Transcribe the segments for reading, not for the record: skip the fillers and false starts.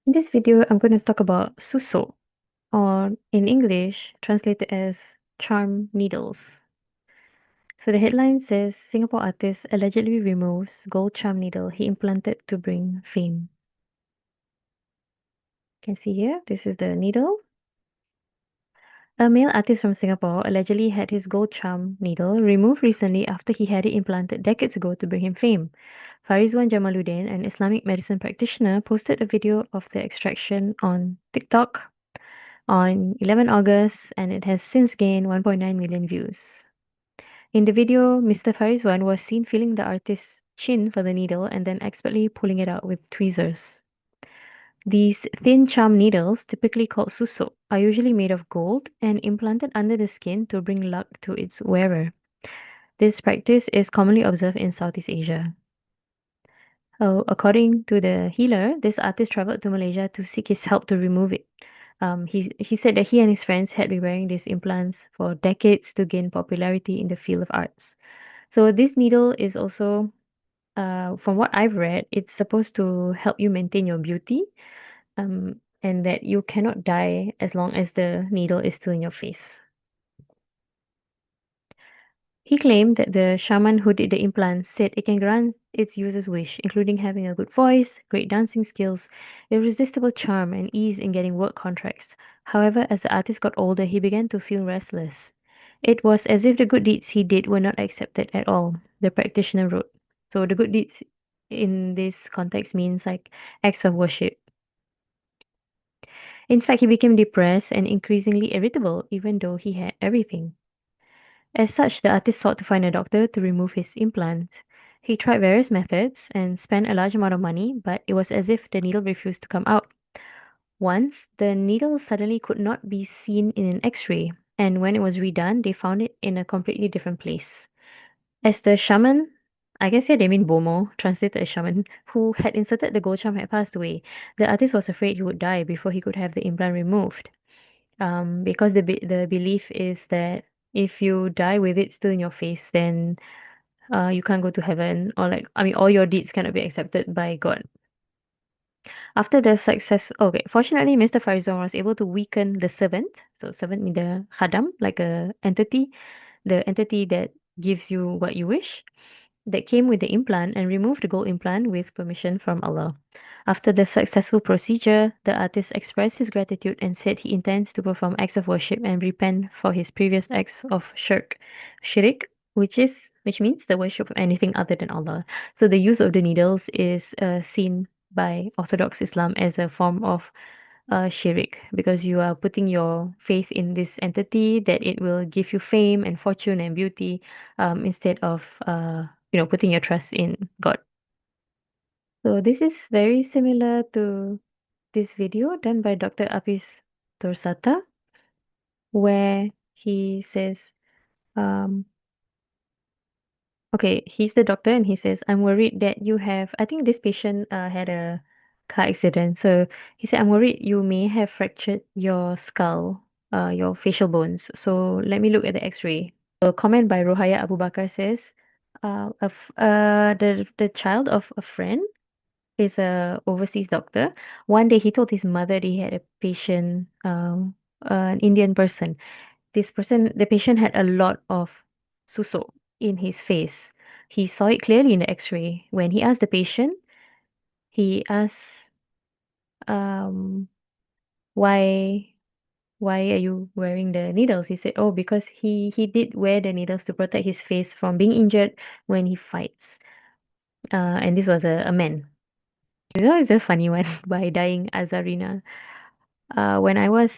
In this video, I'm going to talk about susuk, or in English, translated as charm needles. So the headline says Singapore artist allegedly removes gold charm needle he implanted to bring fame. You can see here, this is the needle. A male artist from Singapore allegedly had his gold charm needle removed recently after he had it implanted decades ago to bring him fame. Farizwan Jamaluddin, an Islamic medicine practitioner, posted a video of the extraction on TikTok on 11 August, and it has since gained 1.9 million views. In the video, Mr. Farizwan was seen feeling the artist's chin for the needle and then expertly pulling it out with tweezers. These thin charm needles, typically called susuk, are usually made of gold and implanted under the skin to bring luck to its wearer. This practice is commonly observed in Southeast Asia. Oh, according to the healer, this artist traveled to Malaysia to seek his help to remove it. He said that he and his friends had been wearing these implants for decades to gain popularity in the field of arts. So this needle is also, from what I've read, it's supposed to help you maintain your beauty, and that you cannot die as long as the needle is still in your face. He claimed that the shaman who did the implants said it can grant its user's wish, including having a good voice, great dancing skills, irresistible charm, and ease in getting work contracts. However, as the artist got older, he began to feel restless. It was as if the good deeds he did were not accepted at all, the practitioner wrote. So the good deeds in this context means like acts of worship. In fact, he became depressed and increasingly irritable, even though he had everything. As such, the artist sought to find a doctor to remove his implants. He tried various methods and spent a large amount of money, but it was as if the needle refused to come out. Once, the needle suddenly could not be seen in an X-ray, and when it was redone, they found it in a completely different place. As the shaman, I guess here they mean Bomo, translated as shaman, who had inserted the gold charm had passed away, the artist was afraid he would die before he could have the implant removed. Because the belief is that if you die with it still in your face, then you can't go to heaven, or like, I mean, all your deeds cannot be accepted by God. After the success, okay, fortunately, Mr. Farizon was able to weaken the servant. So servant mean the khadam, like a entity, the entity that gives you what you wish, that came with the implant, and removed the gold implant with permission from Allah. After the successful procedure, the artist expressed his gratitude and said he intends to perform acts of worship and repent for his previous acts of shirik, which means the worship of anything other than Allah. So the use of the needles is seen by Orthodox Islam as a form of shirik, because you are putting your faith in this entity that it will give you fame and fortune and beauty, instead of putting your trust in God. So this is very similar to this video done by Dr. Apis Torsata, where he says, um, okay, he's the doctor and he says, I'm worried that you have, I think this patient had a car accident. So he said, I'm worried you may have fractured your skull, your facial bones. So let me look at the x-ray. A comment by Rohaya Abu Bakar says, the child of a friend is a overseas doctor. One day he told his mother that he had a patient, an Indian person. The patient had a lot of susuk in his face. He saw it clearly in the X-ray. When he asked the patient, he asked, um, why why are you wearing the needles? He said, oh, because he did wear the needles to protect his face from being injured when he fights. And this was a man. You know, it's a funny one by Dying Azarina. When I was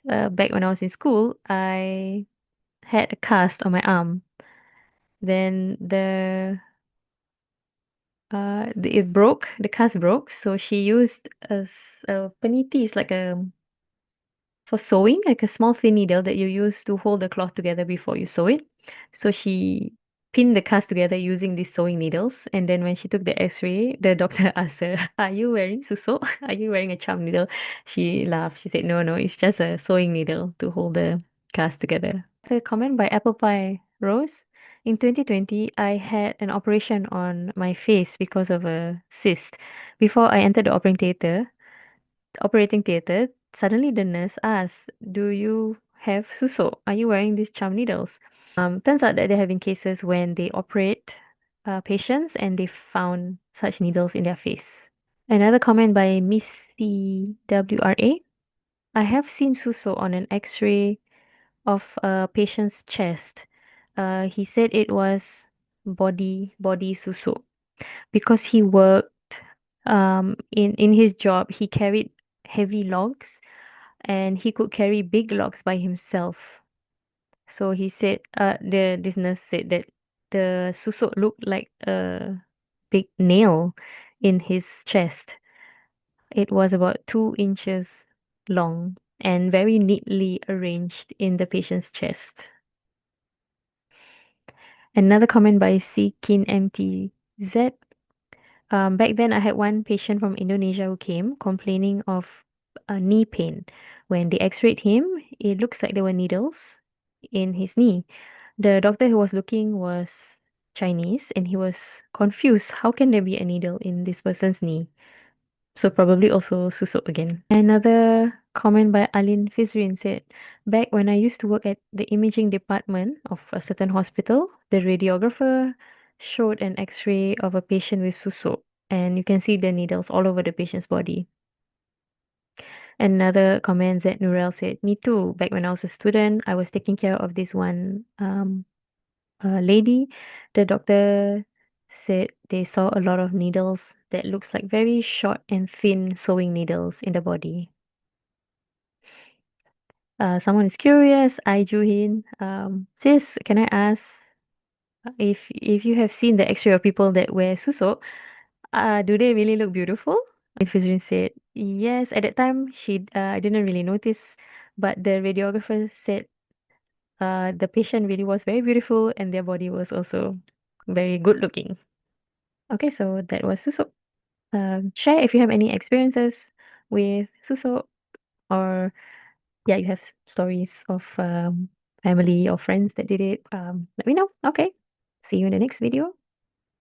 back when I was in school, I had a cast on my arm. Then it broke, the cast broke, so she used a peniti, it's like a for sewing, like a small thin needle that you use to hold the cloth together before you sew it. So she pinned the cast together using these sewing needles, and then when she took the X-ray, the doctor asked her, "Are you wearing suso? Are you wearing a charm needle?" She laughed. She said, "No, no, it's just a sewing needle to hold the cast together." A comment by Apple Pie Rose. In 2020, I had an operation on my face because of a cyst. Before I entered the operating theater, operating theatre, suddenly the nurse asked, "Do you have susuk? Are you wearing these charm needles?" Turns out that they're having cases when they operate patients and they found such needles in their face. Another comment by Missy WRA. I have seen susuk on an X-ray of a patient's chest. He said it was body susuk because he worked in his job. He carried heavy logs and he could carry big logs by himself. So he said, the this nurse said that the susuk looked like a big nail in his chest. It was about 2 inches long and very neatly arranged in the patient's chest. Another comment by Seekin MTZ. Back then, I had one patient from Indonesia who came complaining of knee pain. When they x-rayed him, it looks like there were needles in his knee. The doctor who was looking was Chinese and he was confused. How can there be a needle in this person's knee? So probably also susuk again. Another comment by Alin Fizrin said, back when I used to work at the imaging department of a certain hospital, the radiographer showed an X-ray of a patient with susuk, and you can see the needles all over the patient's body. Another comment that Nurel said, me too. Back when I was a student, I was taking care of this one lady. The doctor said they saw a lot of needles that looks like very short and thin sewing needles in the body. Someone is curious. I Juhin. Sis, can I ask if you have seen the X-ray of people that wear susuk? Do they really look beautiful? Fizrin said yes. At that time, she didn't really notice, but the radiographer said the patient really was very beautiful and their body was also very good looking. Okay, so that was susuk. Share if you have any experiences with susuk or yeah, you have stories of family or friends that did it. Let me know. Okay. See you in the next video.